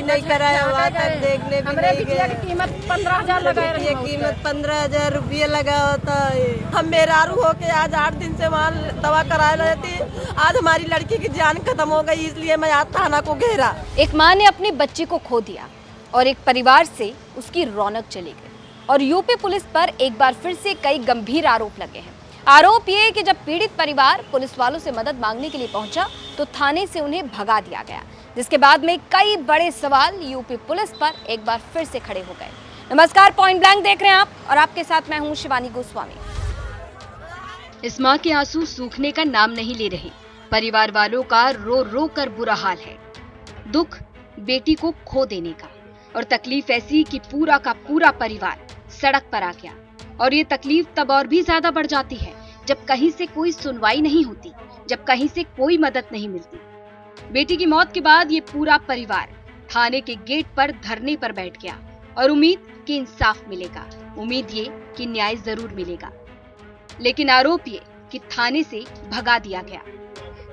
नहीं कराया, वहाँ तक देखने भी नहीं गए। कीमत 15,000 लगाए रहे, कीमत 15,000 रुपये लगा होता है। हम बेरारू होके आज 8 दिन से वहाँ दवा करा रहे थे। आज हमारी लड़की की जान खत्म हो गई, इसलिए मैं आज थाना को घेरा। एक मां ने अपनी बच्ची को खो दिया और एक परिवार से उसकी रौनक चली गई। और यूपी पुलिस पर एक बार फिर से कई गंभीर आरोप लगे हैं। आरोप ये कि जब पीड़ित परिवार पुलिस वालों से मदद मांगने के लिए पहुंचा तो थाने से उन्हें भगा दिया गया, जिसके बाद में कई बड़े सवाल यूपी पुलिस पर एक बार फिर से खड़े हो गए। नमस्कार, पॉइंट ब्लैंक देख रहे हैं आप और आपके साथ मैं हूं शिवानी गोस्वामी। इस मां के आंसू सूखने का नाम नहीं ले रहे। परिवार वालों का रो रो कर बुरा हाल है। दुख बेटी को खो देने का और तकलीफ ऐसी कि पूरा का पूरा परिवार सड़क पर आ गया। और ये तकलीफ तब और भी ज्यादा बढ़ जाती है जब कहीं से कोई सुनवाई नहीं होती, जब कहीं से कोई मदद नहीं मिलती। बेटी की मौत के बाद ये पूरा परिवार थाने के गेट पर धरने पर बैठ गया और उम्मीद कि इंसाफ मिलेगा, उम्मीद ये कि न्याय जरूर मिलेगा। लेकिन आरोप ये कि थाने से भगा दिया गया।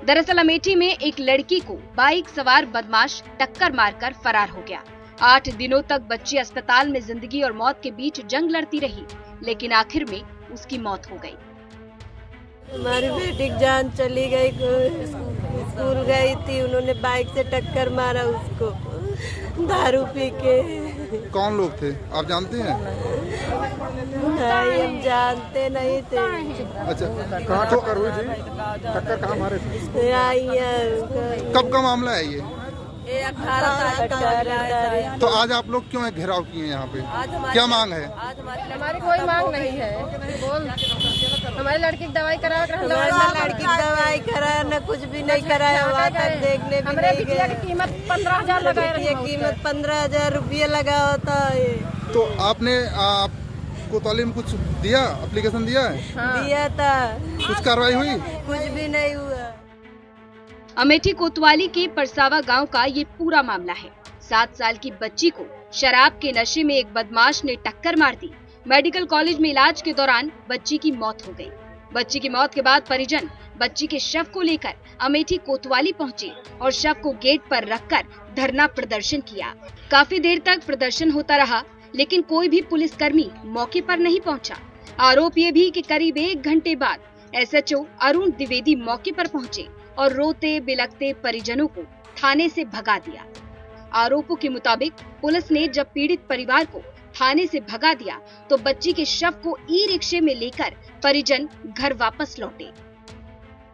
दरअसल अमेठी में एक लड़की को बाइक सवार बदमाश टक्कर मारकर फरार हो गया। 8 दिनों तक बच्ची अस्पताल में जिंदगी और मौत के बीच जंग लड़ती रही, लेकिन आखिर में उसकी मौत हो गई। हमारी बेटी की जान चली गई, स्कूल गई थी, उन्होंने बाइक से टक्कर मारा उसको दारू पी के। कौन लोग थे आप जानते हैं? नहीं, हम जानते नहीं थे। अच्छा, कहाँ टक्कर हुई थी? टक्कर कहाँ मारे थे? कब का मामला है ये? 18 तारीख का। तो आज आप लोग क्यों घेराव किए हैं यहाँ पे? क्या मांग है? हमारी कोई मांग नहीं है। बोल, हमारी लड़की की दवाई करा, लड़की की दवाई कराया, न कुछ भी नहीं कराया, वहाँ तक देखने भी नहीं गए। कीमत 15,000 लगाए रहे, कीमत 15,000 रुपये लगा होता है। तो आपने को तालीम कुछ दिया, एप्लीकेशन दिया है? दिया था। कुछ कार्रवाई हुई? कुछ भी नहीं हुआ। अमेठी कोतवाली के परसावा गांव का ये पूरा मामला है। 7 साल की बच्ची को शराब के नशे में एक बदमाश ने टक्कर मार दी। मेडिकल कॉलेज में इलाज के दौरान बच्ची की मौत हो गई। बच्ची की मौत के बाद परिजन बच्ची के शव को लेकर अमेठी कोतवाली पहुंचे और शव को गेट पर रखकर धरना प्रदर्शन किया। काफी देर तक प्रदर्शन होता रहा, लेकिन कोई भी पुलिसकर्मी मौके पर नहीं पहुंचा। आरोप ये भी कि करीब 1 घंटे बाद SHO अरुण द्विवेदी मौके पर पहुंचे और रोते बिलखते परिजनों को थाने से भगा दिया। आरोपों के मुताबिक पुलिस ने जब पीड़ित परिवार को थाने से भगा दिया तो बच्ची के शव को ई-रिक्शे में लेकर परिजन घर वापस लौटे।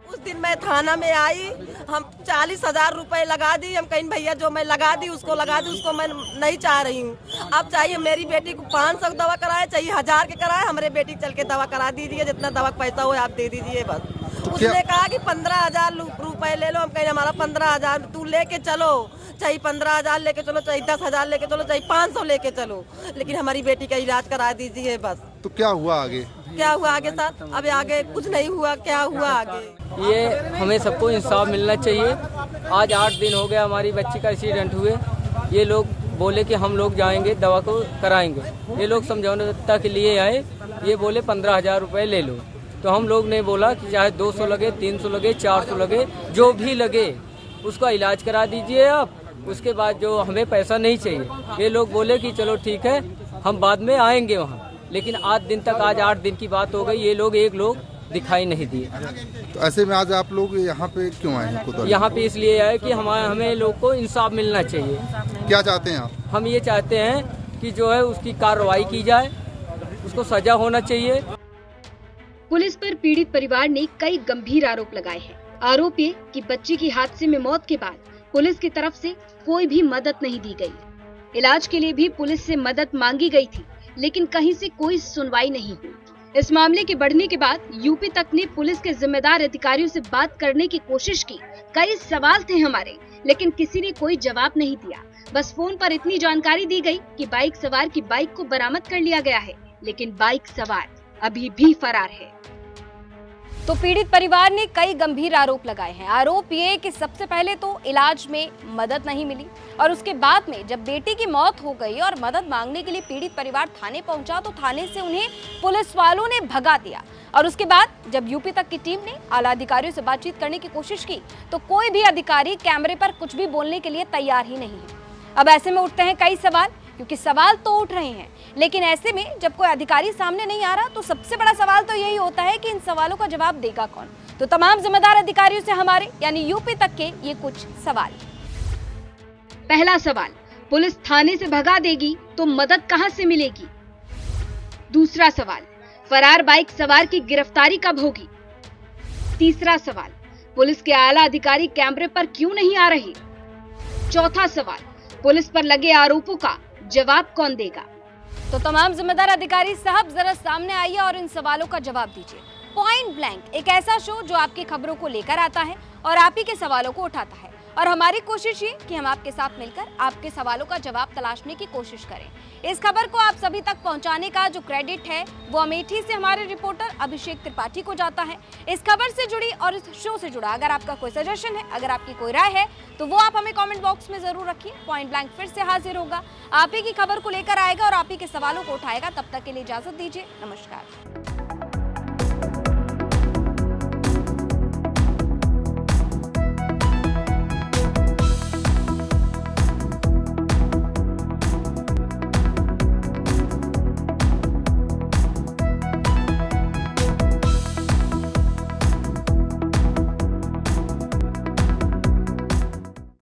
उस दिन मैं थाना में आई, हम 40,000 रुपए लगा दी। हम कहीं भैया जो मैं लगा दी उसको लगा दी, उसको मैं नहीं चाह रही हूँ। अब चाहिए मेरी बेटी को 500 दवा कराए, चाहिए 1000 के कराए, हमारे बेटी चल के दवा करा दीजिए, जितना दवा पैसा हो आप दे दीजिए बस। उसने कहा कि 15,000 रुपए ले लो। हम कहें हमारा 15,000 तू लेके चलो, चाहे 15,000 लेके चलो, चाहे 10,000 लेके चलो, चाहे 500 लेके चलो, लेकिन हमारी बेटी का इलाज करा दीजिए बस। तो क्या हुआ आगे? क्या हुआ आगे साथ? अब आगे कुछ नहीं हुआ। क्या हुआ आगे? ये हमें सबको इंसाफ मिलना चाहिए। आज 8 दिन हो गया हमारी बच्ची का एक्सीडेंट हुए। ये लोग बोले कि हम लोग जाएंगे दवा को कराएंगे। ये लोग समझौता के लिए आए, ये बोले 15,000 रुपये ले लो। तो हम लोग ने बोला कि चाहे 200 लगे, 300 लगे, 400 लगे, जो भी लगे उसका इलाज करा दीजिए आप, उसके बाद जो हमें पैसा नहीं चाहिए। ये लोग बोले कि चलो ठीक है, हम बाद में आएंगे वहाँ। लेकिन आज 8 दिन की बात हो गई, ये लोग एक लोग दिखाई नहीं दिए। तो ऐसे में आज आप लोग यहाँ पे क्यों आए हैं? यहाँ पे इसलिए आए कि हमें लोग को इंसाफ मिलना चाहिए। क्या चाहते हैं आप? हम ये चाहते हैं कि जो है उसकी कार्रवाई की जाए, उसको सजा होना चाहिए। पुलिस पर पीड़ित परिवार ने कई गंभीर आरोप लगाए हैं। आरोप ये कि बच्ची की हादसे में मौत के बाद पुलिस की तरफ से कोई भी मदद नहीं दी गई। इलाज के लिए भी पुलिस से मदद मांगी गई थी, लेकिन कहीं से कोई सुनवाई नहीं हुई। इस मामले के बढ़ने के बाद यूपी तक ने पुलिस के जिम्मेदार अधिकारियों से बात करने की कोशिश की। कई सवाल थे हमारे, लेकिन किसी ने कोई जवाब नहीं दिया। बस फोन पर इतनी जानकारी दी गई कि बाइक सवार की बाइक को बरामद कर लिया गया है, लेकिन बाइक सवार अभी भी फरार है। तो पीड़ित परिवार ने कई गंभीर आरोप लगाए हैं। आरोप ये कि सबसे पहले तो इलाज में मदद नहीं मिली और उसके बाद में जब बेटी की मौत हो गई और मदद मांगने के लिए पीड़ित परिवार थाने पहुंचा तो थाने से उन्हें पुलिस वालों ने भगा दिया। और उसके बाद जब यूपी तक की टीम ने आला अधिकारियों से बातचीत करने की कोशिश की तो कोई भी अधिकारी कैमरे पर कुछ भी बोलने के लिए तैयार ही नहीं है। अब ऐसे में उठते हैं कई सवाल, क्योंकि सवाल तो उठ रहे हैं, लेकिन ऐसे में जब कोई अधिकारी सामने नहीं आ रहा तो सबसे बड़ा सवाल तो यही होता है कि इन सवालों का जवाब देगा कौन। तो तमाम जिम्मेदार अधिकारियों से हमारे यानी यूपी तक के ये कुछ सवाल। पहला सवाल, पुलिस थाने से भगा देगी तो मदद कहां से मिलेगी? दूसरा सवाल, फरार बाइक सवार की गिरफ्तारी कब होगी? तीसरा सवाल, पुलिस के आला अधिकारी कैमरे पर क्यों नहीं आ रहे? चौथा सवाल, पुलिस पर लगे आरोपों का जवाब कौन देगा? तो तमाम जिम्मेदार अधिकारी साहब जरा सामने आइए और इन सवालों का जवाब दीजिए। पॉइंट ब्लैंक, एक ऐसा शो जो आपकी खबरों को लेकर आता है और आप ही के सवालों को उठाता है, और हमारी कोशिश ये कि हम आपके साथ मिलकर आपके सवालों का जवाब तलाशने की कोशिश करें। इस खबर को आप सभी तक पहुंचाने का जो क्रेडिट है वो अमेठी से हमारे रिपोर्टर अभिषेक त्रिपाठी को जाता है। इस खबर से जुड़ी और इस शो से जुड़ा अगर आपका कोई सजेशन है, अगर आपकी कोई राय है, तो वो आप हमें कमेंट बॉक्स में जरूर रखिए। पॉइंट ब्लैंक फिर से हाजिर होगा, आप ही की खबर को लेकर आएगा और आप ही के सवालों को उठाएगा। तब तक के लिए इजाजत दीजिए, नमस्कार।